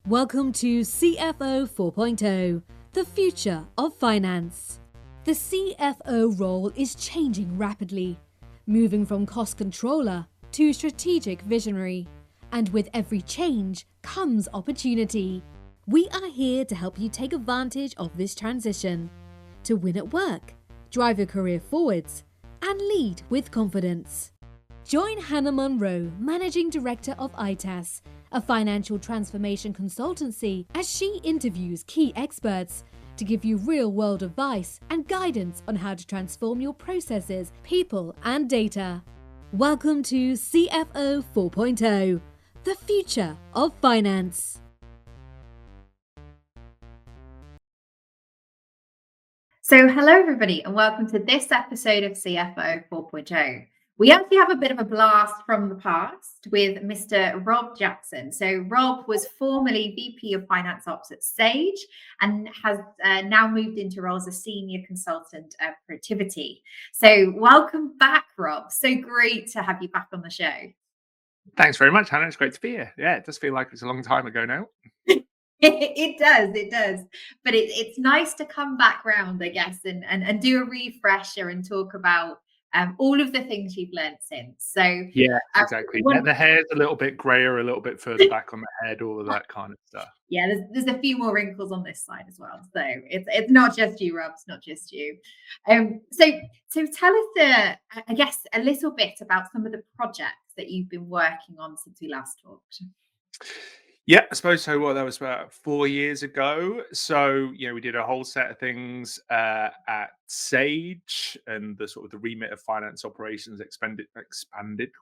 Welcome to CFO 4.0, the future of finance. The CFO role is changing rapidly, moving from cost controller to strategic visionary. And with every change comes opportunity. We are here to help you take advantage of this transition, to win at work, drive your career forwards, and lead with confidence. Join Hannah Munro, Managing Director of ITAS, a financial transformation consultancy, as she interviews key experts to give you real-world advice and guidance on how to transform your processes, people, and data. Welcome to CFO 4.0, the future of finance. So hello everybody and welcome to this episode of CFO 4.0. We actually have a bit of a blast from the past with Mr. Rob Jackson. So Rob was formerly VP of Finance Ops at Sage and has now moved into role as a senior consultant at Protiviti. So welcome back, Rob. So great to have you back on the show. Thanks very much, Hannah. It's great to be here. Yeah, it does feel like it's a long time ago now. It does. But it's nice to come back round, I guess, and do a refresher and talk about all of the things you've learned since. So yeah, exactly. The hair's a little bit grayer, a little bit further back on the head, all of that kind of stuff. Yeah, there's a few more wrinkles on this side as well. So it's not just you, Rob. It's not just you. So tell us, I guess, a little bit about some of the projects that you've been working on since we last talked. Yeah, I suppose so. Well, that was about 4 years ago. So, we did a whole set of things at Sage, and the remit of finance operations expanded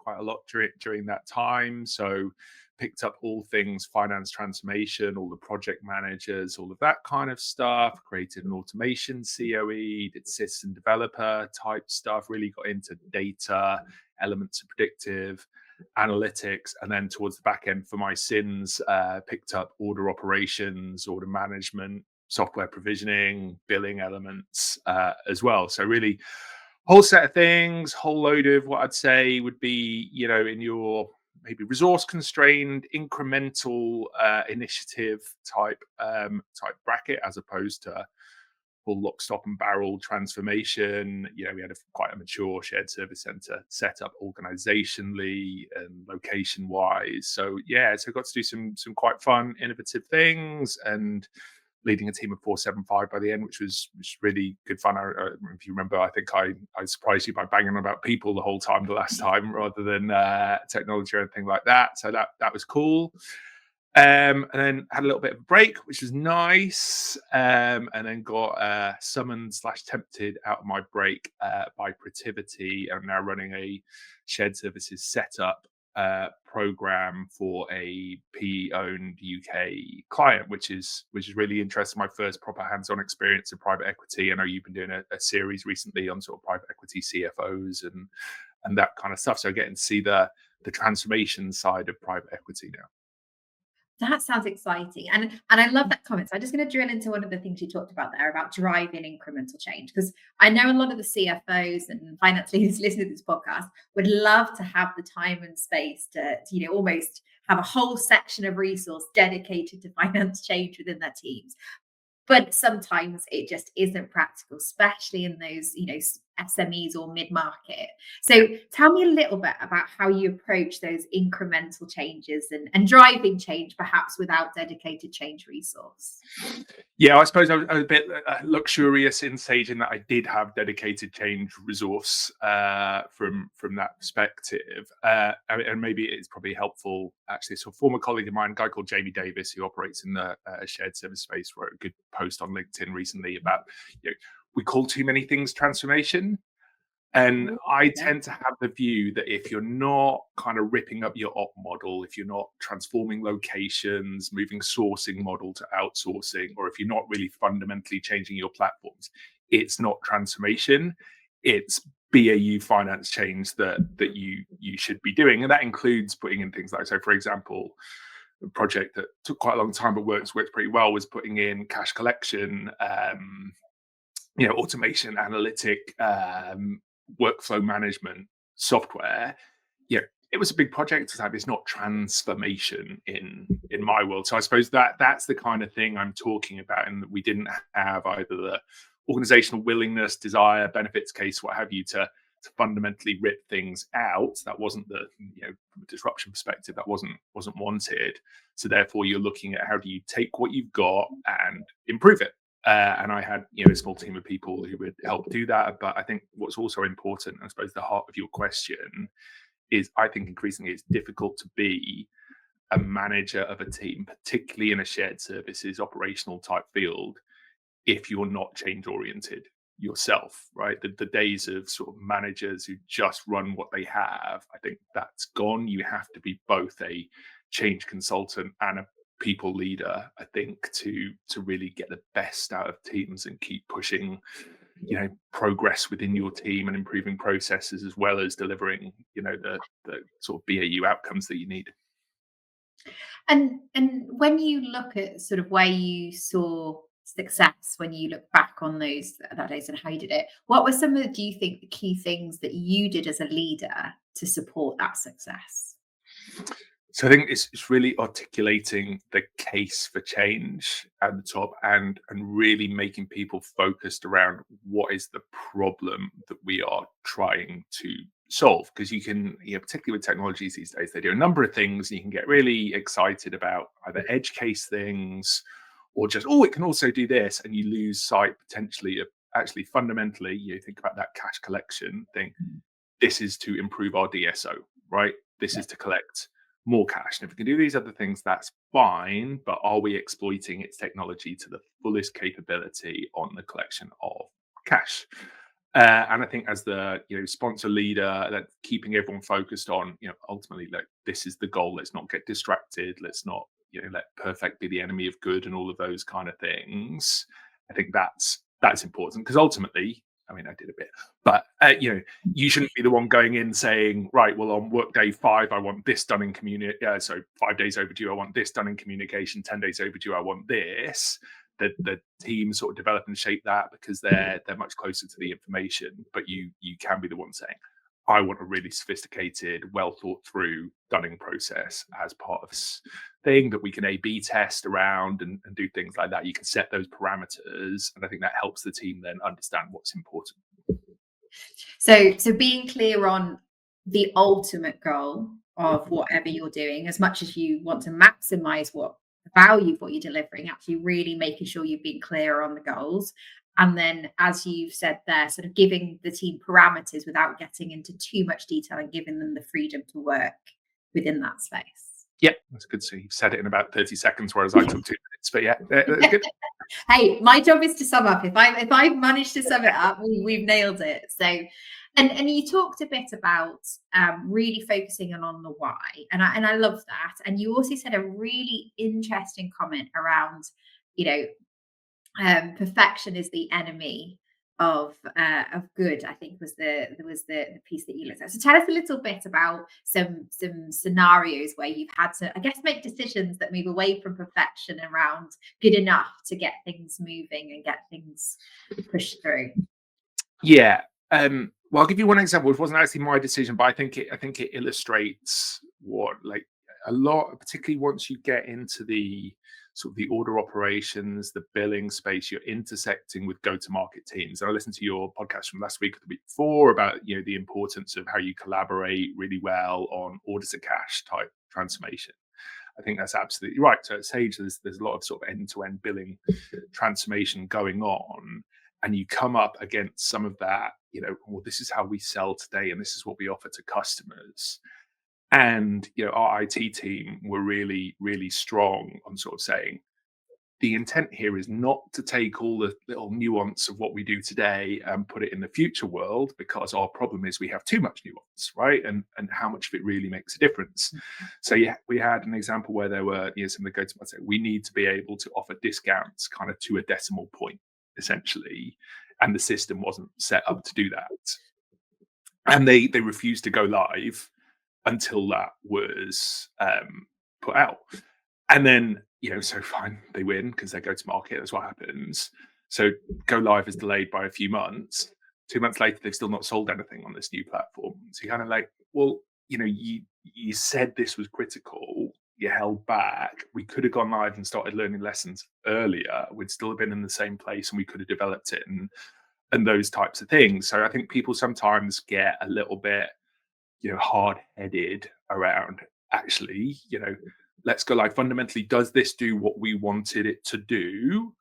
quite a lot during that time. So, picked up all things finance transformation, all the project managers, all of that kind of stuff. Created an automation COE, did system developer type stuff. Really got into data, elements of predictive analytics, and then towards the back end for my sins, picked up order operations, order management, software provisioning, billing elements as well. So really whole set of things, whole load of what I'd say would be, in your maybe resource constrained incremental initiative type bracket, as opposed to full lock, stop and barrel transformation. We had quite a mature shared service center set up organizationally and location wise. So got to do some quite fun, innovative things, and leading a team of 475 by the end, which was really good fun. If you remember, I think I surprised you by banging on about people the whole time the last time, rather than technology or anything like that. So that was cool. And then had a little bit of a break, which was nice. And then got summoned/tempted out of my break by Protiviti. I'm now running a shared services setup program for a PE-owned UK client, which is really interesting. My first proper hands-on experience in private equity. I know you've been doing a series recently on sort of private equity CFOs and that kind of stuff. So getting to see the transformation side of private equity now. That sounds exciting. And I love that comment. So I'm just going to drill into one of the things you talked about there about driving incremental change, because I know a lot of the CFOs and finance leaders listening to this podcast would love to have the time and space to almost have a whole section of resource dedicated to finance change within their teams. But sometimes it just isn't practical, especially in those, SMEs or mid-market. So tell me a little bit about how you approach those incremental changes and driving change, perhaps without dedicated change resource. Yeah, I suppose I was a bit luxurious in Sage in that I did have dedicated change resource from that perspective. And maybe it's probably helpful, actually. So a former colleague of mine, a guy called Jamie Davis, who operates in the shared service space, wrote a good post on LinkedIn recently about, we call too many things transformation. And I tend to have the view that if you're not kind of ripping up your op model, if you're not transforming locations, moving sourcing model to outsourcing, or if you're not really fundamentally changing your platforms, it's not transformation. It's BAU finance change that you should be doing. And that includes putting in things like, so for example, a project that took quite a long time but works pretty well was putting in cash collection, automation, analytic, workflow management software. it was a big project. It's not transformation in my world. So I suppose that's the kind of thing I'm talking about, and that we didn't have either the organizational willingness, desire, benefits case, what have you, to fundamentally rip things out. That wasn't the, from a disruption perspective, that wasn't wanted. So therefore, you're looking at how do you take what you've got and improve it. And I had, a small team of people who would help do that. But I think what's also important, I suppose, the heart of your question is, I think increasingly it's difficult to be a manager of a team, particularly in a shared services operational type field, if you're not change oriented yourself, right? The days of sort of managers who just run what they have, I think that's gone. You have to be both a change consultant and a people leader, I think, to really get the best out of teams and keep pushing progress within your team and improving processes, as well as delivering the sort of BAU outcomes that you need. And when you look at sort of where you saw success, when you look back on that days and how you did it, what were some of do you think the key things that you did as a leader to support that success? So I think it's really articulating the case for change at the top, and really making people focused around what is the problem that we are trying to solve. Because you can, particularly with technologies these days, they do a number of things. You can get really excited about either edge case things or just, it can also do this, and you lose sight potentially of actually fundamentally, you think about that cash collection thing. This is to improve our DSO, right? This is to collect more cash. And if we can do these other things, that's fine. But are we exploiting its technology to the fullest capability on the collection of cash? And I think as the sponsor leader, that keeping everyone focused on ultimately, like, this is the goal. Let's not get distracted. Let's not let perfect be the enemy of good, and all of those kind of things. I think that's important, because ultimately, I mean, I did a bit, but you shouldn't be the one going in saying, right, well, on work day 5, I want this done in so 5 days overdue, I want this done in communication. 10 days overdue, I want this. The team sort of develop and shape that, because they're much closer to the information. But you can be the one saying, I want a really sophisticated, well thought through dunning process as part of this thing that we can A/B test around and do things like that. You can set those parameters, and I think that helps the team then understand what's important. So being clear on the ultimate goal of whatever you're doing, as much as you want to maximize what the value of what you're delivering, actually really making sure you've been clear on the goals. And then, as you've said there, sort of giving the team parameters without getting into too much detail, and giving them the freedom to work within that space. Yeah, that's good. So you've said it in about 30 seconds, whereas I took 2 minutes. But yeah, that's good. Hey, my job is to sum up. If I've managed to sum it up, we've nailed it. So, and you talked a bit about really focusing on the why, and I love that. And you also said a really interesting comment around, perfection is the enemy of good, I think was the piece that you looked at. So tell us a little bit about some scenarios where you've had to, I guess, make decisions that move away from perfection around good enough to get things moving and get things pushed through. Yeah. Well, I'll give you one example. It wasn't actually my decision, but I think it illustrates what, like, a lot, particularly once you get into the sort of the order operations, the billing space, you're intersecting with go-to-market teams. And I listened to your podcast from last week or the week before about the importance of how you collaborate really well on order to cash type transformation. I think that's absolutely right. So at Sage, there's a lot of sort of end-to-end billing transformation going on, and you come up against some of that. Well, this is how we sell today, and this is what we offer to customers. And our IT team were really, really strong on sort of saying, the intent here is not to take all the little nuance of what we do today and put it in the future world, because our problem is we have too much nuance, right? And how much of it really makes a difference. So yeah, we had an example where there were some of the go-to-market, we need to be able to offer discounts kind of to a decimal point, essentially, and the system wasn't set up to do that. And they refused to go live until that was put out. And then, so fine, they win because they go to market. That's what happens. So go live is delayed by a few months. 2 months later, they've still not sold anything on this new platform. So you're kind of like, well, you said this was critical, you held back. We could have gone live and started learning lessons earlier. We'd still have been in the same place, and we could have developed it, and those types of things. So I think people sometimes get a little bit, hard-headed around, actually, let's go live. Fundamentally, does this do what we wanted it to do?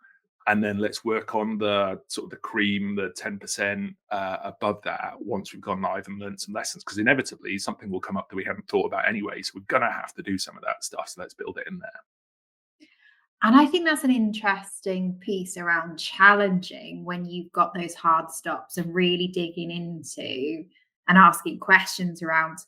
And then let's work on the sort of the cream, the 10% above that once we've gone live and learned some lessons, because inevitably something will come up that we hadn't thought about anyway. So we're going to have to do some of that stuff. So let's build it in there. And I think that's an interesting piece around challenging when you've got those hard stops and really digging into and asking questions around,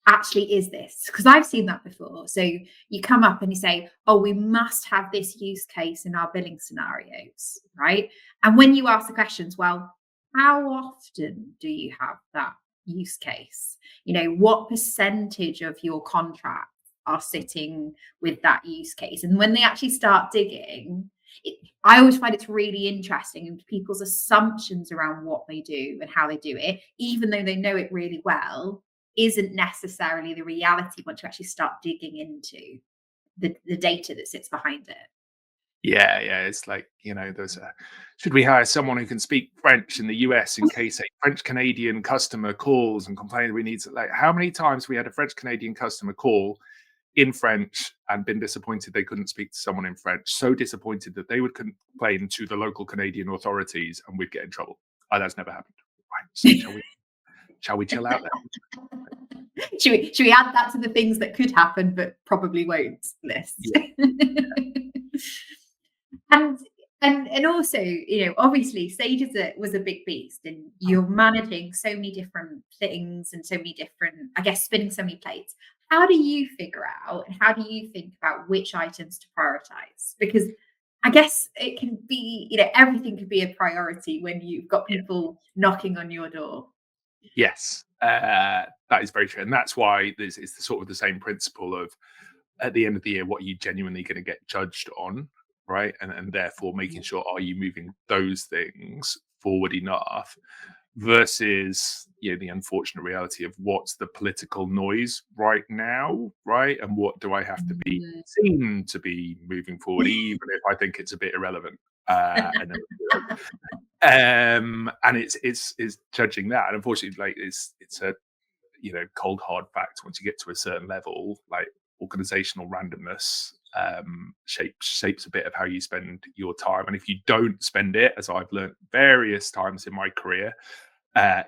actually, is this? Because I've seen that before. So you come up and you say, oh, we must have this use case in our billing scenarios, right? And when you ask the questions, well, how often do you have that use case? What percentage of your contract are sitting with that use case? And when they actually start digging, I always find it's really interesting, and people's assumptions around what they do and how they do it, even though they know it really well, isn't necessarily the reality once you actually start digging into the data that sits behind it. Yeah, it's like, should we hire someone who can speak French in the US in case a French Canadian customer calls and complains we need to, like, how many times we had a French Canadian customer call in French and been disappointed they couldn't speak to someone in French, so disappointed that they would complain to the local Canadian authorities and we'd get in trouble. Oh, that's never happened. Right. So shall we chill out then? Should we add that to the things that could happen but probably won't list? Yeah. And also, obviously Sage was a big beast, and you're managing so many different things and so many different, I guess, spinning so many plates. How do you figure out, and how do you think about which items to prioritize? Because I guess it can be, everything could be a priority when you've got people knocking on your door. Yes, that is very true. And that's why it's the sort of the same principle of, at the end of the year, what are you genuinely going to get judged on, right? And therefore making sure, are you moving those things forward enough, versus the unfortunate reality of what's the political noise right now, right? And what do I have to be seen to be moving forward, even if I think it's a bit irrelevant. And it's judging that. And unfortunately, like, it's a cold hard fact. Once you get to a certain level, like, organizational randomness shapes a bit of how you spend your time. And if you don't spend it, as I've learned various times in my career,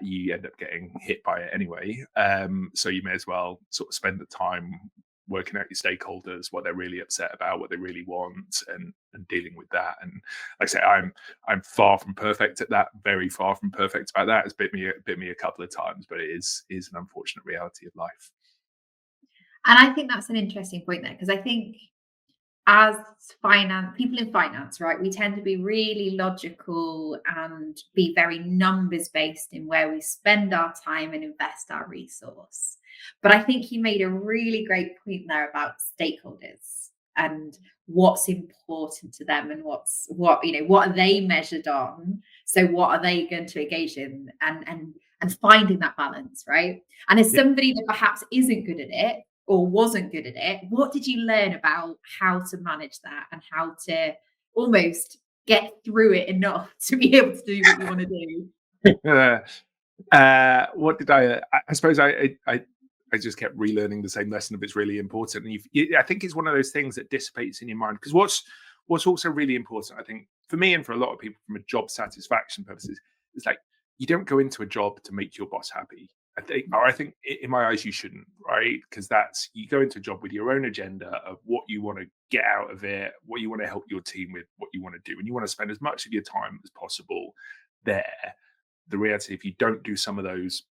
you end up getting hit by it anyway. So you may as well sort of spend the time working out your stakeholders, what they're really upset about, what they really want, and dealing with that. And like I say, I'm far from perfect at that, very far from perfect about that. It's bit me a couple of times, but it is an unfortunate reality of life. And I think that's an interesting point there, because I think as people in finance, right, we tend to be really logical and be very numbers based in where we spend our time and invest our resource. But I think you made a really great point there about stakeholders and what's important to them, and what are they measured on. So what are they going to engage in, and finding that balance, right? And as somebody that perhaps isn't good at it, or wasn't good at it, what did you learn about how to manage that and how to almost get through it enough to be able to do what you want to do? What did I suppose I just kept relearning the same lesson of, it's really important. And I think it's one of those things that dissipates in your mind, because what's also really important, I think, for me and for a lot of people from a job satisfaction purposes, is like, you don't go into a job to make your boss happy. I think in my eyes you shouldn't, right? Because you go into a job with your own agenda of what you want to get out of it, what you want to help your team with, what you want to do, and you want to spend as much of your time as possible there. The reality, if you don't do some of those,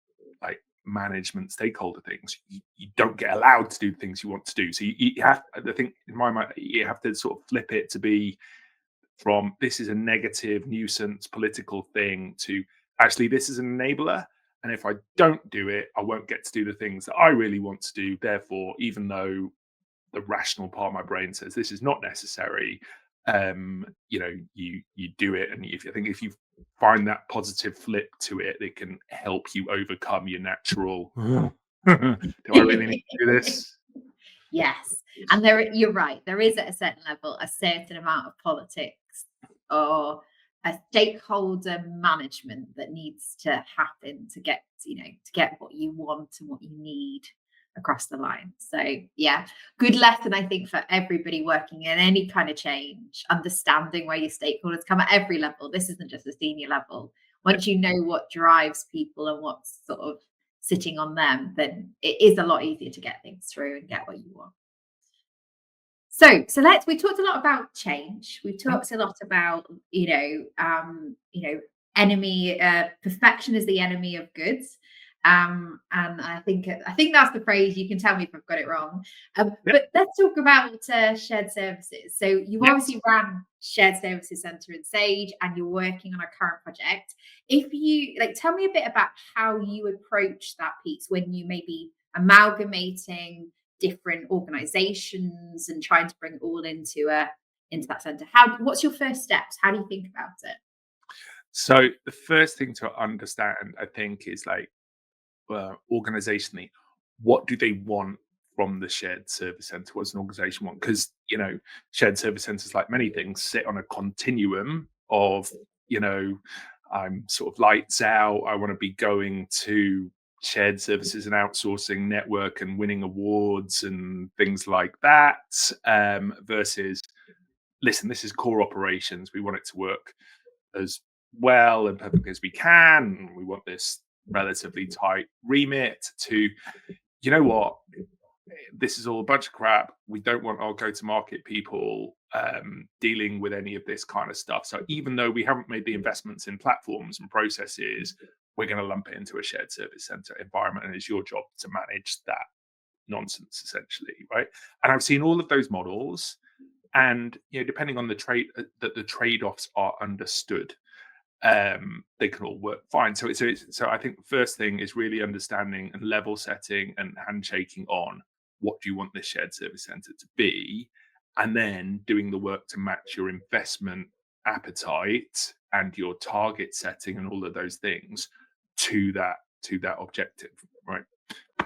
like, management stakeholder things, you don't get allowed to do the things you want to do. So you have, I think, in my mind, you have to sort of flip it to be from, this is a negative nuisance political thing, to actually, this is an enabler. And if I don't do it, I won't get to do the things that I really want to do. Therefore, even though the rational part of my brain says this is not necessary, you do it. And I think if you find that positive flip to it, it can help you overcome your natural Do I really need to do this? Yes. And you're right. There is at a certain level a certain amount of politics or a stakeholder management that needs to happen to get, to get what you want and what you need across the line. So yeah, good lesson, I think, for everybody working in any kind of change, understanding where your stakeholders come at every level. This isn't just a senior level. Once you know what drives people and what's sort of sitting on them, then it is a lot easier to get things through and get what you want. So we talked a lot about change. We've talked a lot about, enemy, perfection is the enemy of good. And I think that's the phrase. You can tell me if I've got it wrong. But let's talk about shared services. So you obviously ran Shared Services Centre in Sage, and you're working on a current project. If you tell me a bit about how you approach that piece when you may be amalgamating different organizations and trying to bring it all into that center. What's your first steps? How do you think about it? So the first thing to understand, I think, is organizationally, what do they want from the shared service center? What's an organization want? Because shared service centers, like many things, sit on a continuum of I'm sort of lights out. I want to be going to shared services and outsourcing network and winning awards and things like that, versus, listen, this is core operations. We want it to work as well and perfectly as we can. We want this relatively tight remit to, you know what, this is all a bunch of crap. We don't want our go-to-market people dealing with any of this kind of stuff. So even though we haven't made the investments in platforms and processes, we're going to lump it into a shared service center environment, and it's your job to manage that nonsense, essentially, right? And I've seen all of those models, and depending on the trade-offs are understood, they can all work fine. So I think the first thing is really understanding and level setting and handshaking on what do you want this shared service center to be, and then doing the work to match your investment appetite and your target setting and all of those things to that objective, right?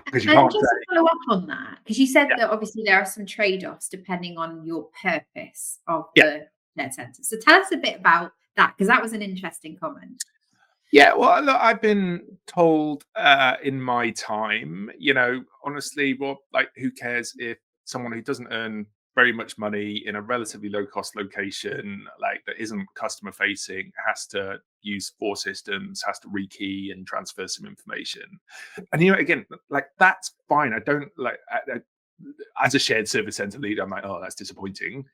Because you And can't just to follow up on that, because you said that obviously there are some trade-offs depending on your purpose of the shared center. So tell us a bit about that, because that was an interesting comment. Yeah, well, look, I've been told in my time, honestly, who cares if someone who doesn't earn very much money in a relatively low cost location, that isn't customer facing, has to use 4 systems, has to rekey and transfer some information. And, again, that's fine. I don't as a shared service center leader, I'm like, oh, that's disappointing.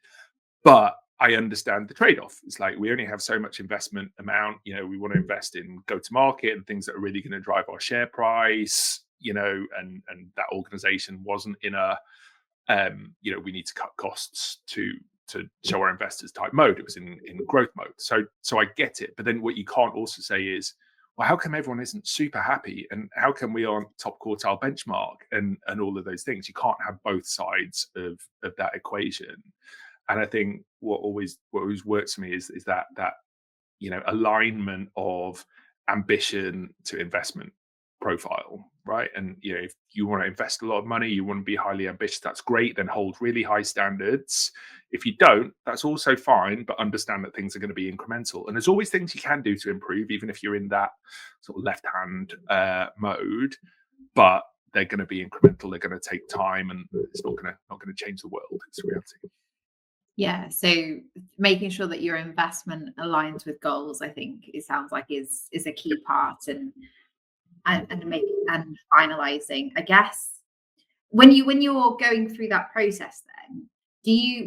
But I understand the trade-off. It's we only have so much investment amount. We want to invest in go-to-market and things that are really going to drive our share price. And that organization wasn't in a, we need to cut costs to show our investors type mode. It was in growth mode. So I get it. But then what you can't also say is, well, how come everyone isn't super happy, and how come we aren't top quartile benchmark and all of those things? You can't have both sides of that equation. And I think what always works for me is that alignment of ambition to investment profile, right? And if you want to invest a lot of money, you want to be highly ambitious, that's great. Then hold really high standards. If you don't, that's also fine, but understand that things are going to be incremental. And there's always things you can do to improve, even if you're in that sort of left-hand mode. But they're going to be incremental. They're going to take time, and it's not going to change the world. It's reality. Yeah, so making sure that your investment aligns with goals, I think it sounds like is a key part, and finalizing. I guess when you're going through that process, then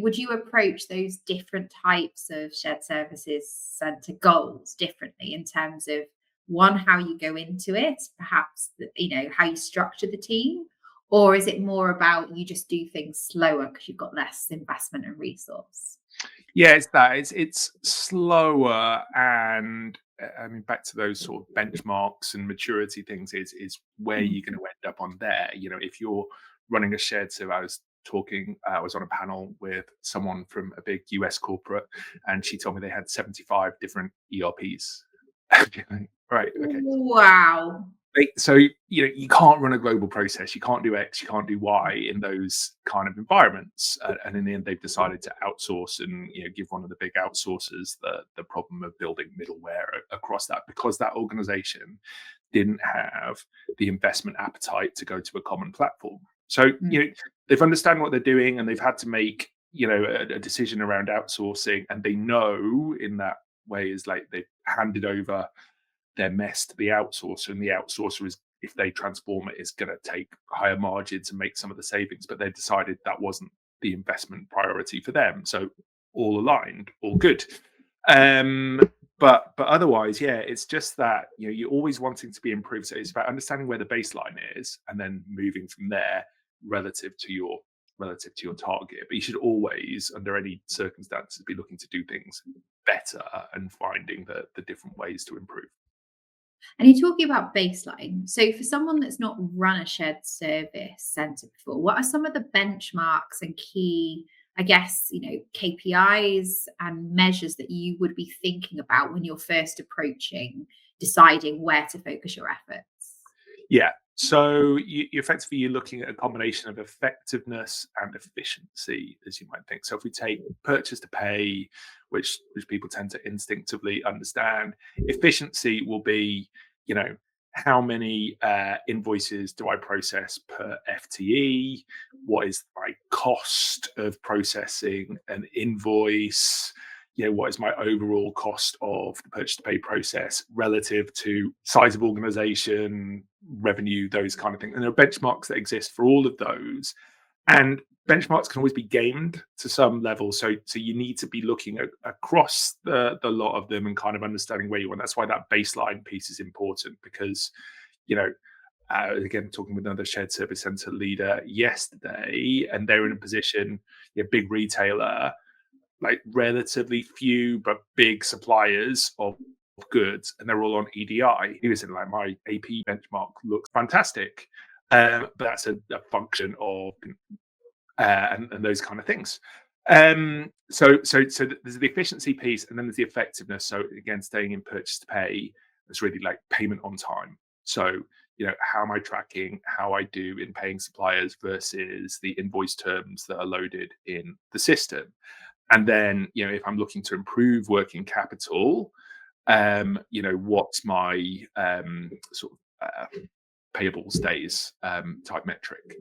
would you approach those different types of shared services center goals differently in terms of one, how you go into it, perhaps how you structure the team? Or is it more about you just do things slower because you've got less investment and resource? Yeah, it's that. It's slower, and I mean, back to those sort of benchmarks and maturity things is where you're going to end up on there. If you're running a shared service, I was on a panel with someone from a big US corporate, and she told me they had 75 different ERPs. Right. Okay. Wow. So you can't run a global process. You can't do X. You can't do Y in those kind of environments. And in the end, they've decided to outsource and give one of the big outsourcers the problem of building middleware across that, because that organization didn't have the investment appetite to go to a common platform. So they've understand what they're doing, and they've had to make a decision around outsourcing, and they know in that way is like they've handed over their mess to the outsourcer, and the outsourcer is, if they transform it, is going to take higher margins and make some of the savings, but they decided that wasn't the investment priority for them. So all aligned, all good. But otherwise, it's just that you're always wanting to be improved. So it's about understanding where the baseline is and then moving from there relative to your target. But you should always, under any circumstances, be looking to do things better and finding the different ways to improve. And you're talking about baseline. So for someone that's not run a shared service center before, what are some of the benchmarks and key, I guess, KPIs and measures that you would be thinking about when you're first approaching deciding where to focus your efforts? Yeah. So you're looking at a combination of effectiveness and efficiency, as you might think. So if we take purchase to pay, which people tend to instinctively understand, efficiency will be, how many invoices do I process per FTE? What is my cost of processing an invoice? What is my overall cost of the purchase to pay process relative to size of organization, revenue, those kind of things. And there are benchmarks that exist for all of those. And benchmarks can always be gamed to some level. So you need to be looking across the lot of them and kind of understanding where you want. That's why that baseline piece is important, because, again, talking with another shared service center leader yesterday, and they're in a position, big retailer, like relatively few but big suppliers of goods, and they're all on EDI. He was saying, like, my AP benchmark looks fantastic, but that's a function of and those kind of things. So there's the efficiency piece, and then there's the effectiveness. So again, staying in purchase to pay, it's really like payment on time. So how am I tracking how I do in paying suppliers versus the invoice terms that are loaded in the system? And then, if I'm looking to improve working capital, what's my sort of payables days type metric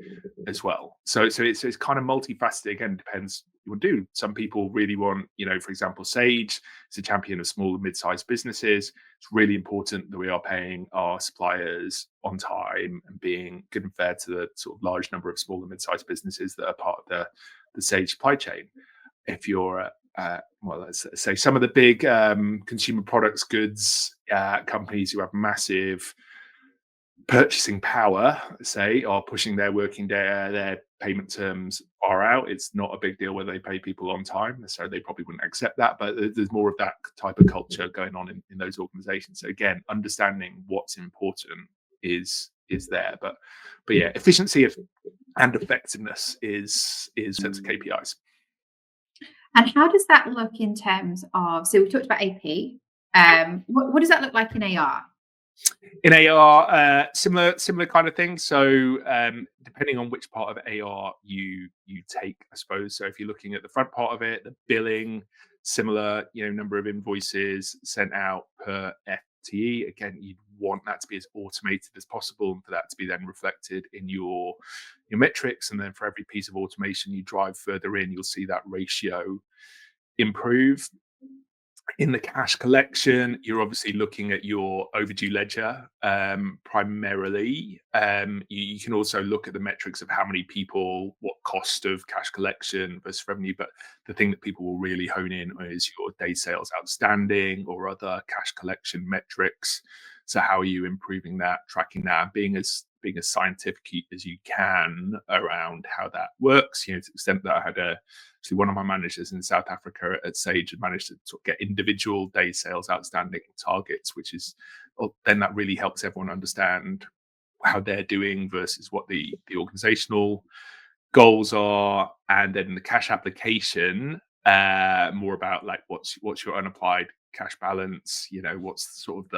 as well. So it's kind of multifaceted. Again, depends what you want to do. Some people really want, for example, Sage is a champion of small and mid-sized businesses. It's really important that we are paying our suppliers on time and being good and fair to the sort of large number of small and mid-sized businesses that are part of the Sage supply chain. If you're let's say some of the big consumer products goods companies who have massive purchasing power, say, are pushing their working day, their payment terms far out. It's not a big deal whether they pay people on time, so they probably wouldn't accept that. But there's more of that type of culture going on in those organizations. So again, understanding what's important is there. But yeah, efficiency and effectiveness is sets of KPIs. And how does that look in terms of, so we talked about AP. What does that look like in AR? In AR, similar kind of thing. So depending on which part of AR you take, I suppose. So if you're looking at the front part of it, the billing, similar, number of invoices sent out per FTE. Again, you'd want that to be as automated as possible, and for that to be then reflected in your metrics. And then for every piece of automation you drive further in, you'll see that ratio improve. In the cash collection, you're obviously looking at your overdue ledger primarily. You can also look at the metrics of how many people, what cost of cash collection versus revenue. But the thing that people will really hone in on is your day sales outstanding or other cash collection metrics. So how are you improving that, tracking that, being as scientific as you can around how that works? To the extent that I had actually one of my managers in South Africa at Sage had managed to sort of get individual day sales outstanding targets, which is then that really helps everyone understand how they're doing versus what the organizational goals are. And then the cash application, more about like what's your unapplied cash balance? What's sort of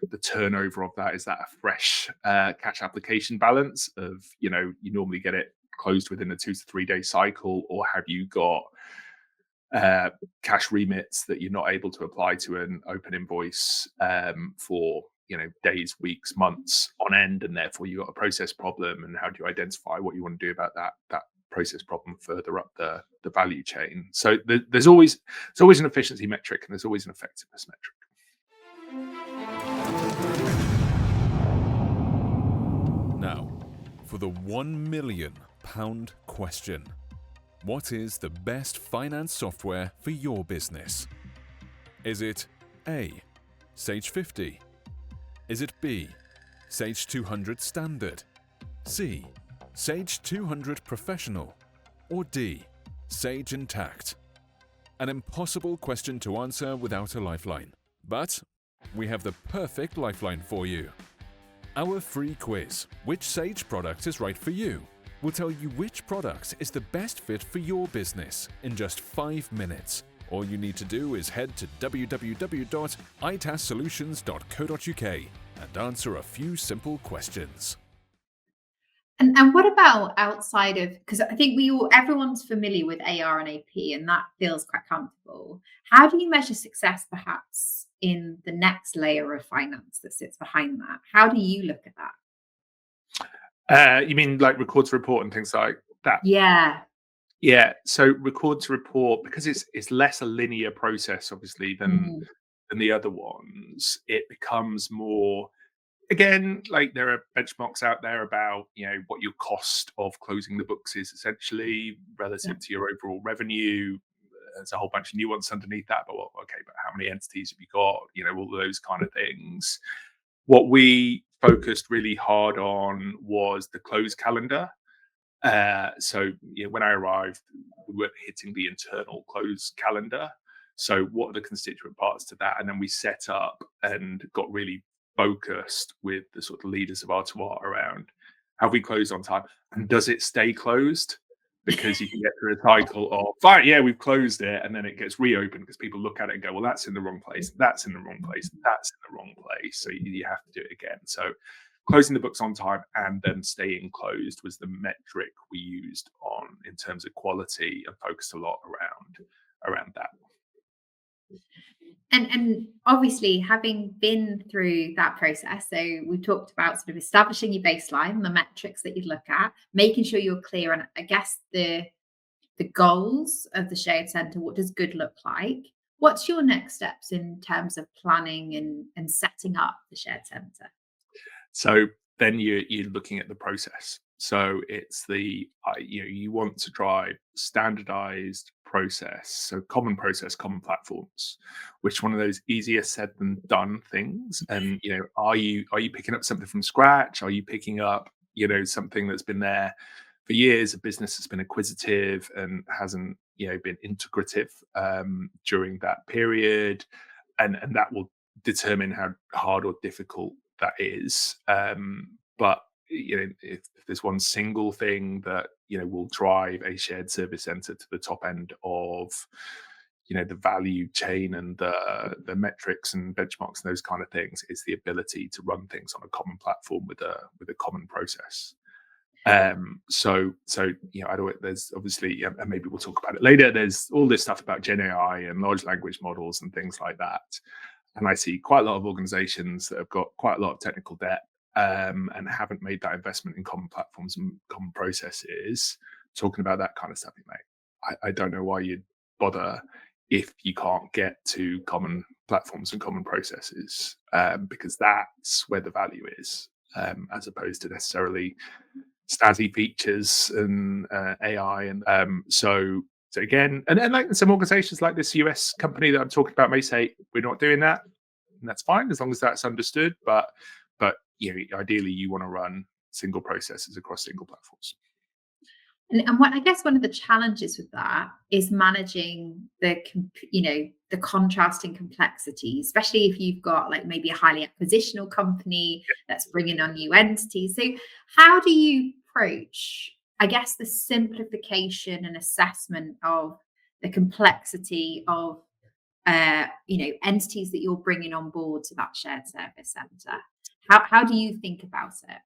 the turnover of that? Is that a fresh cash application balance of, you normally get it closed within a 2 to 3 day cycle, or have you got cash remits that you're not able to apply to an open invoice for days, weeks, months on end, and therefore you got a process problem? And how do you identify what you want to do about that process problem further up the value chain? So there's always an efficiency metric, and there's always an effectiveness metric. Now, for the £1 million question. What is the best finance software for your business? Is it A, Sage 50? Is it B, Sage 200 Standard? C, Sage 200 Professional? Or D, Sage Intact? An impossible question to answer without a lifeline. But we have the perfect lifeline for you. Our free quiz, Which Sage product is right for you? Will tell you which product is the best fit for your business in just 5 minutes. All you need to do is head to www.itassolutions.co.uk and answer a few simple questions. And what about outside of, because I think everyone's familiar with AR and AP, and that feels quite comfortable. How do you measure success perhaps in the next layer of finance that sits behind that? How do you look at that? You mean like record to report and things like that? Yeah. So record to report, because it's less a linear process, obviously, than the other ones. It becomes more, again, like there are benchmarks out there about what your cost of closing the books is essentially relative to your overall revenue. There's a whole bunch of nuance underneath that, but how many entities have you got? All those kind of things. What we focused really hard on was the close calendar. So when I arrived, we weren't hitting the internal close calendar. So what are the constituent parts to that? And then we set up and got really focused with the sort of leaders of R2R around, have we closed on time? And does it stay closed? Because you can get through a cycle of, fine, yeah, we've closed it, and then it gets reopened because people look at it and go, well, that's in the wrong place, that's in the wrong place, that's in the wrong place. So you have to do it again. So closing the books on time and then staying closed was the metric we used in terms of quality, and focused a lot around that. And obviously, having been through that process, so we talked about sort of establishing your baseline, the metrics that you look at, making sure you're clear on, I guess, the goals of the shared centre. What does good look like? What's your next steps in terms of planning and setting up the shared centre? So then you're looking at the process. So it's you want to drive standardized process, so common process, common platforms, which one of those easier said than done things. And are you picking up something from scratch? Are you picking up something that's been there for years? A business that's been acquisitive and hasn't been integrative during that period, and that will determine how hard or difficult that is. But if there's one single thing that will drive a shared service center to the top end of the value chain and the metrics and benchmarks and those kind of things, is the ability to run things on a common platform with a common process. So there's obviously, and maybe we'll talk about it later, there's all this stuff about Gen AI and large language models and things like that. And I see quite a lot of organizations that have got quite a lot of technical debt and haven't made that investment in common platforms and common processes. Talking about that kind of stuff, mate, I don't know why you'd bother if you can't get to common platforms and common processes, because that's where the value is, as opposed to necessarily snazzy features and AI. And so again, and like some organizations like this US company that I'm talking about may say, we're not doing that, and that's fine as long as that's understood. But ideally you want to run single processes across single platforms. And what I guess one of the challenges with that is managing the contrasting complexities, especially if you've got like maybe a highly acquisitional company that's bringing on new entities. So how do you approach, I guess, the simplification and assessment of the complexity of entities that you're bringing on board to that shared service centre? How do you think about it?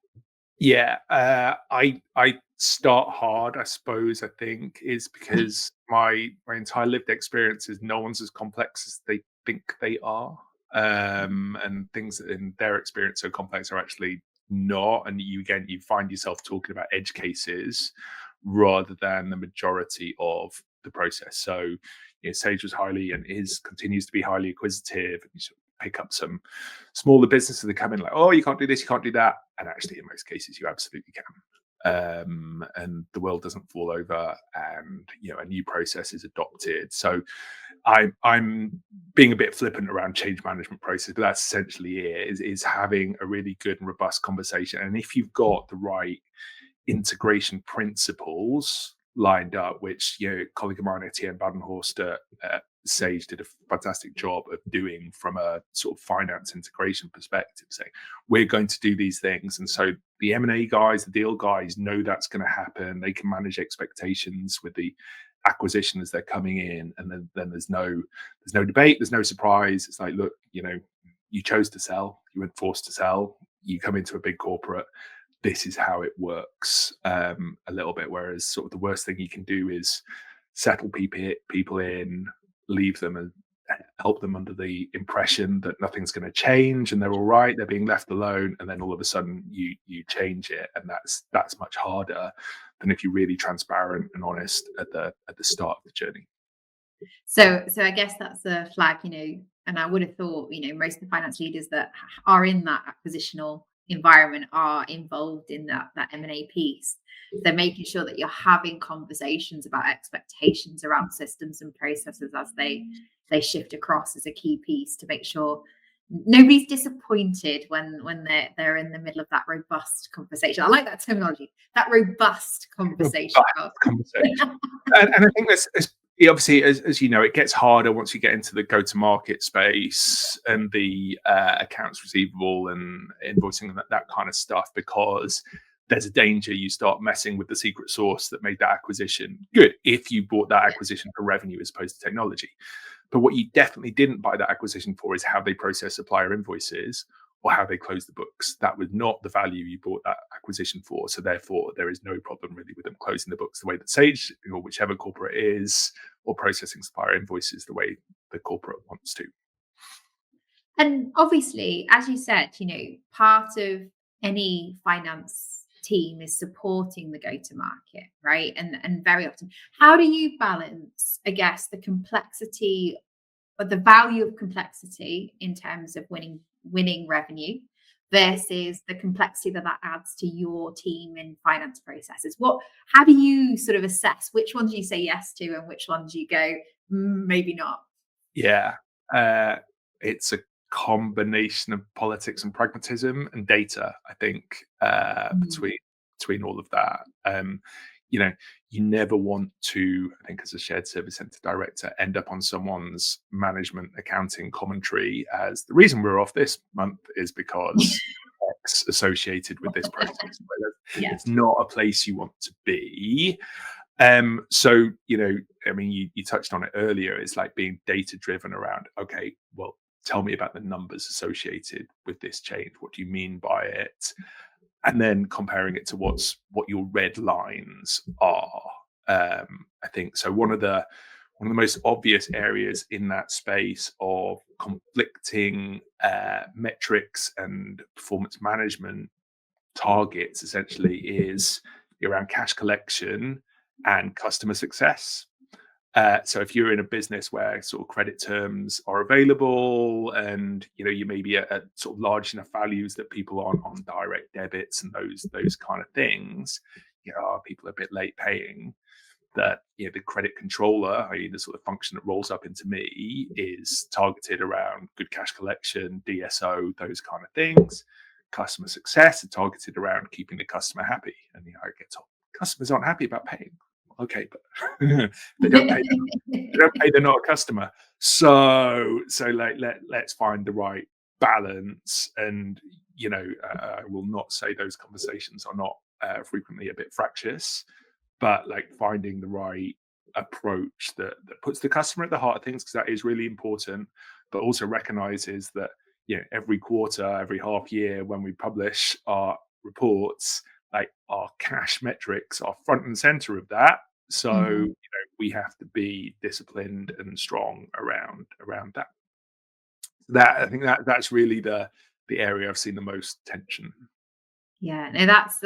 Yeah, I start hard, I suppose. I think is because my entire lived experience is no one's as complex as they think they are, and things that in their experience are complex are actually not. And you find yourself talking about edge cases rather than the majority of the process. So, Sage was highly and is continues to be highly acquisitive, and you sort of pick up some smaller businesses that come in like, oh, you can't do this, you can't do that, and actually in most cases you absolutely can. And the world doesn't fall over, and a new process is adopted. So I'm being a bit flippant around change management process, but that's essentially it, is having a really good and robust conversation. And if you've got the right integration principles lined up, which colleague of mine, Etienne Badenhorst at Sage, did a fantastic job of doing from a sort of finance integration perspective, saying we're going to do these things, and so the M&A guys, the deal guys know that's going to happen. They can manage expectations with the acquisition as they're coming in, and then there's no debate, there's no surprise. It's like, look, you chose to sell, you weren't forced to sell, you come into a big corporate, this is how it works, a little bit. Whereas sort of the worst thing you can do is settle people in, leave them and help them under the impression that nothing's going to change and they're all right, they're being left alone, and then all of a sudden you change it, and that's much harder than if you're really transparent and honest at the start of the journey. So I guess that's a flag, and I would have thought, most of the finance leaders that are in that acquisitional environment are involved in that M&A piece. They're making sure that you're having conversations about expectations around systems and processes as they shift across, as a key piece to make sure nobody's disappointed when they're in the middle of that robust conversation. I like that terminology, that robust conversation. And I think that's obviously, as you know, it gets harder once you get into the go-to-market space and the accounts receivable and invoicing and that kind of stuff, because there's a danger you start messing with the secret sauce that made that acquisition good, if you bought that acquisition for revenue as opposed to technology. But what you definitely didn't buy that acquisition for is how they process supplier invoices or how they close the books. That was not the value you bought that acquisition for. So therefore, there is no problem really with them closing the books the way that Sage or whichever corporate is, or processing supplier invoices the way the corporate wants to. And obviously, as you said, part of any finance team is supporting the go-to-market, right? And very often, how do you balance, I guess, the complexity or the value of complexity in terms of winning revenue versus the complexity that adds to your team and finance processes? How do you sort of assess which ones you say yes to and which ones you go, maybe not? Yeah, it's a combination of politics and pragmatism and data, I think, between all of that. You never want to, I think, as a shared service center director, end up on someone's management accounting commentary as the reason we're off this month is because X associated with this process. It's not a place you want to be. So, you touched on it earlier. It's like being data driven around, okay, well, tell me about the numbers associated with this change. What do you mean by it? And then comparing it to what your red lines are. I think so. One of the most obvious areas in that space of conflicting metrics and performance management targets essentially is around cash collection and customer success. So if you're in a business where sort of credit terms are available and you may be at sort of large enough values that people on direct debits and those kind of things, people are a bit late paying, that the credit controller, i.e. the sort of function that rolls up into me, is targeted around good cash collection, DSO, those kind of things. Customer success are targeted around keeping the customer happy. And I get told customers aren't happy about paying. Okay, but they don't pay. They're not a customer. So let's find the right balance. And I will not say those conversations are not frequently a bit fractious, but like finding the right approach that puts the customer at the heart of things, because that is really important, but also recognizes that, every quarter, every half year, when we publish our reports, like, our cash metrics are front and center of that. So we have to be disciplined and strong around that. I think that's really the area I've seen the most tension. Yeah, no, that's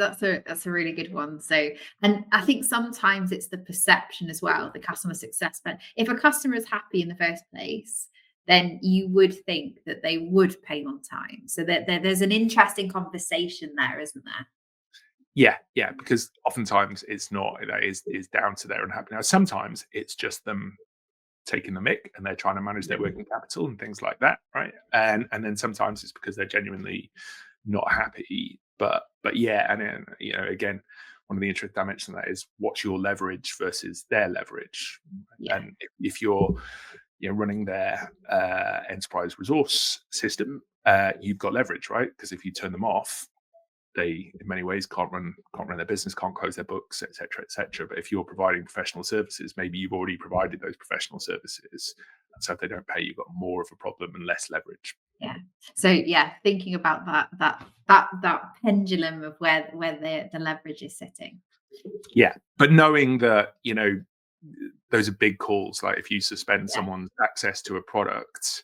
a really good one. So, and I think sometimes it's the perception as well, the customer success. But if a customer is happy in the first place, then you would think that they would pay on time. So that there's an interesting conversation there, isn't there? Yeah, because oftentimes it's not. That is down to their unhappiness. Sometimes it's just them taking the mick and they're trying to manage their working capital and things like that, right? And then sometimes it's because they're genuinely not happy. But yeah, and then again, one of the interesting dimensions of that is what's your leverage versus their leverage. Yeah. And if you're running their enterprise resource system, you've got leverage, right? Because if you turn them off, they in many ways can't run their business, can't close their books, etc. But if you're providing professional services, maybe you've already provided those professional services, and so if they don't pay, you've got more of a problem and less leverage. Yeah. So yeah, thinking about that pendulum of where the leverage is sitting. Yeah, but knowing that those are big calls. Like if you suspend someone's access to a product,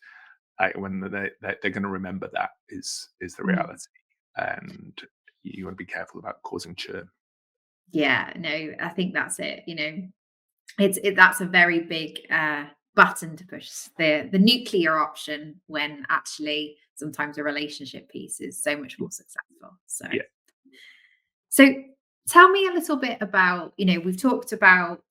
when they're going to remember that is the reality, and you want to be careful about causing churn. Yeah, no, I think that's it. That's a very big button to push, the nuclear option, when actually sometimes a relationship piece is so much more successful. So tell me a little bit about, we've talked about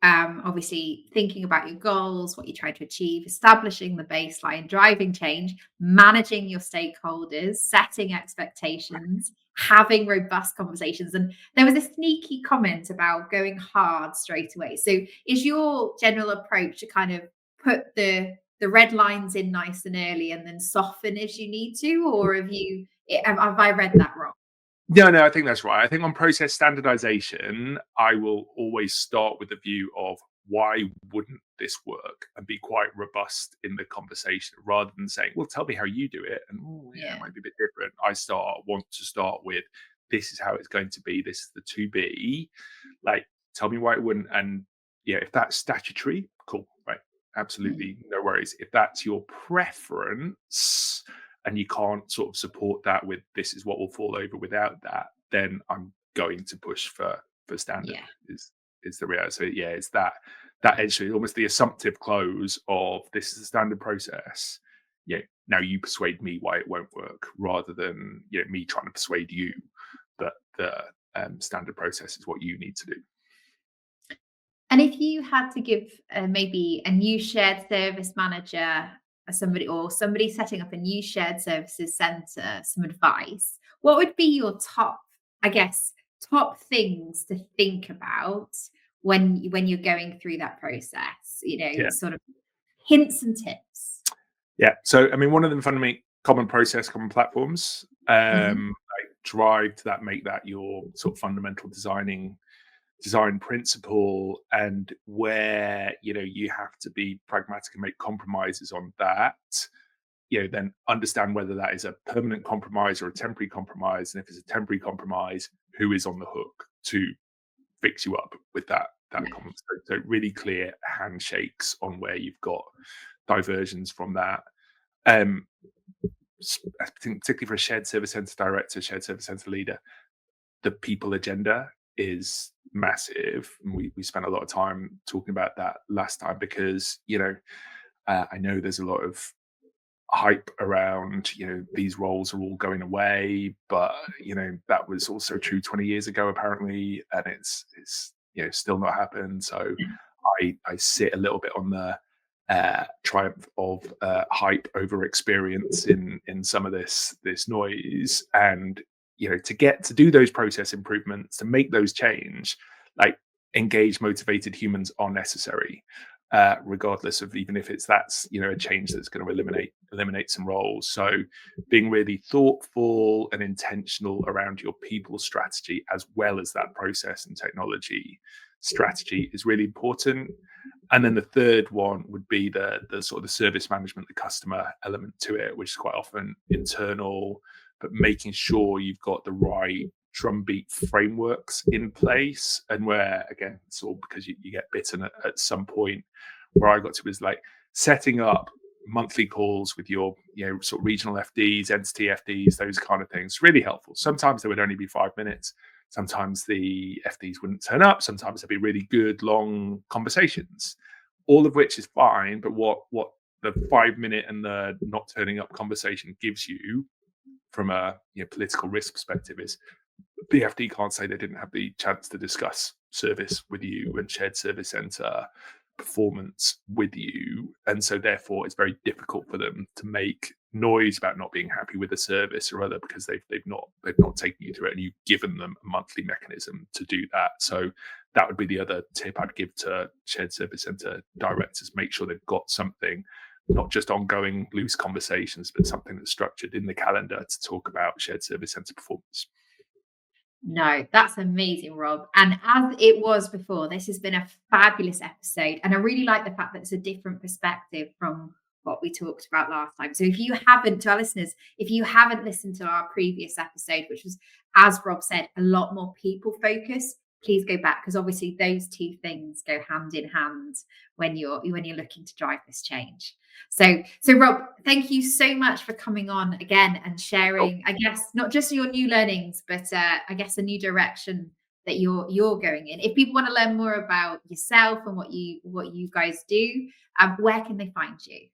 obviously thinking about your goals, what you try to achieve, establishing the baseline, driving change, managing your stakeholders, setting expectations, having robust conversations. And there was a sneaky comment about going hard straight away. So is your general approach to kind of put the red lines in nice and early and then soften as you need to, or have I read that wrong? No, I think that's right. I think on process standardization, I will always start with the view of why wouldn't this work, and be quite robust in the conversation, rather than saying, well, tell me how you do it. And it might be a bit different. Want to start with, this is how it's going to be. This is the to be. Like, tell me why it wouldn't. And if that's statutory, cool, right? Absolutely, no worries. If that's your preference, and you can't sort of support that with this is what will fall over without that, then I'm going to push for standard. Is the reality. So it's that actually almost the assumptive close of this is a standard process. Now you persuade me why it won't work, rather than me trying to persuade you that the standard process is what you need to do. And if you had to give maybe a new shared service manager, somebody setting up a new shared services center, some advice, what would be your top things to think about when you're going through that process? Sort of hints and tips. Yeah. So I mean, one of them fundamentally common process, common platforms. Like drive to that, make that your sort of fundamental design principle, and where you have to be pragmatic and make compromises on that, then understand whether that is a permanent compromise or a temporary compromise, and if it's a temporary compromise, who is on the hook to fix you up with that compromise. So really clear handshakes on where you've got diversions from that. I think particularly for a shared service center director, shared service center leader, the people agenda is massive. And we spent a lot of time talking about that last time, because I know there's a lot of hype around these roles are all going away, but that was also true 20 years ago apparently, and it's still not happened. So I sit a little bit on the triumph of hype over experience in some of this noise. And to do those process improvements, to make those change, like engaged, motivated humans are necessary. regardless of even if that's a change that's going to eliminate some roles. So being really thoughtful and intentional around your people strategy as well as that process and technology strategy is really important. And then the third one would be the sort of the service management, the customer element to it, which is quite often internal, but making sure you've got the right drumbeat frameworks in place. And where, again, it's all because you get bitten at some point. Where I got to was like setting up monthly calls with your sort of regional FDs, entity FDs, those kind of things. Really helpful. Sometimes they would only be 5 minutes. Sometimes the FDs wouldn't turn up. Sometimes there'd be really good long conversations, all of which is fine. But what the 5 minute and the not turning up conversation gives you from a political risk perspective is the FD can't say they didn't have the chance to discuss service with you and shared service center performance with you, and so therefore it's very difficult for them to make noise about not being happy with the service or other, because they've not taken you through it, and you've given them a monthly mechanism to do that. So that would be the other tip I'd give to shared service center directors: make sure they've got something, not just ongoing loose conversations, but something that's structured in the calendar to talk about shared service center performance. No, that's amazing, Rob. And as it was before, this has been a fabulous episode. And I really like the fact that it's a different perspective from what we talked about last time. So if you haven't, to our listeners, if you haven't listened to our previous episode, which was, as Rob said, a lot more people focused, please go back, because obviously those two things go hand in hand when you're looking to drive this change. So Rob, thank you so much for coming on again and sharing, I guess, not just your new learnings, but I guess a new direction that you're going in. If people want to learn more about yourself and what you guys do, where can they find you?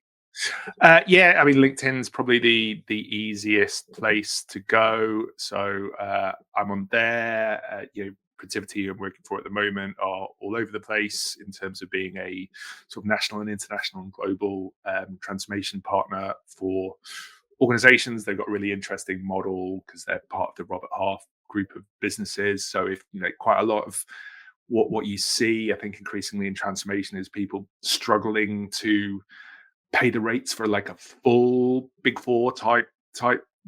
I mean, LinkedIn's probably the easiest place to go. So I'm on there. Protiviti I'm working for at the moment are all over the place in terms of being a sort of national and international and global transformation partner for organizations. They've got a really interesting model because they're part of the Robert Half group of businesses. So if quite a lot of what you see, I think, increasingly in transformation is people struggling to pay the rates for like a full Big Four type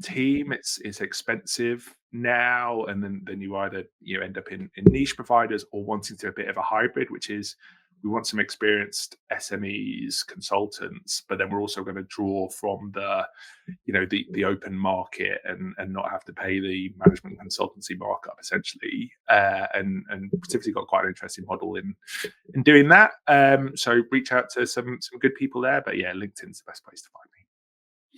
team. It's expensive now, and then you either end up in niche providers or wanting to do a bit of a hybrid, which is we want some experienced SMEs, consultants, but then we're also going to draw from the open market and not have to pay the management consultancy markup essentially. And particularly got quite an interesting model in doing that. So reach out to some good people there. But yeah, LinkedIn's the best place to find me.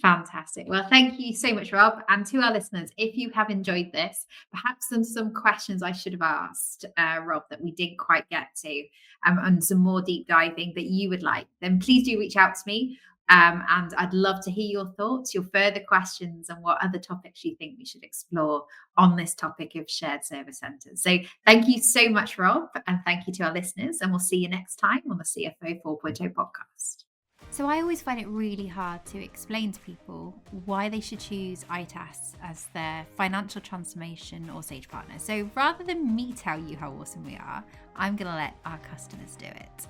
Fantastic. Well, thank you so much, Rob. And to our listeners, if you have enjoyed this, perhaps some questions I should have asked Rob that we didn't quite get to, and some more deep diving that you would like, then please do reach out to me. And I'd love to hear your thoughts, your further questions, and what other topics you think we should explore on this topic of shared service centres. So thank you so much, Rob. And thank you to our listeners. And we'll see you next time on the CFO 4.0 podcast. So I always find it really hard to explain to people why they should choose ITAS as their financial transformation or Sage partner. So rather than me tell you how awesome we are, I'm going to let our customers do it.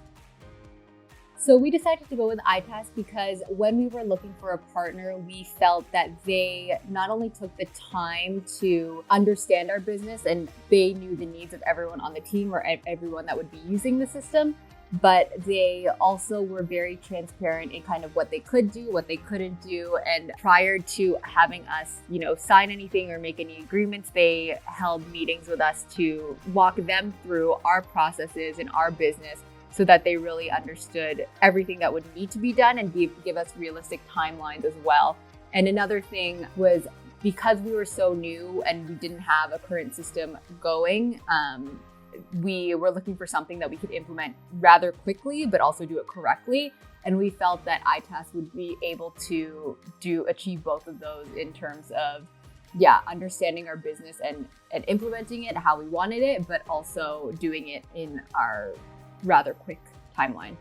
So we decided to go with ITAS because when we were looking for a partner, we felt that they not only took the time to understand our business and they knew the needs of everyone on the team or everyone that would be using the system, but they also were very transparent in kind of what they could do, what they couldn't do. And prior to having us, sign anything or make any agreements, they held meetings with us to walk them through our processes and our business so that they really understood everything that would need to be done and give us realistic timelines as well. And another thing was, because we were so new and we didn't have a current system going, we were looking for something that we could implement rather quickly, but also do it correctly. And we felt that ITAS would be able to achieve both of those in terms of, understanding our business and implementing it how we wanted it, but also doing it in our rather quick timeline.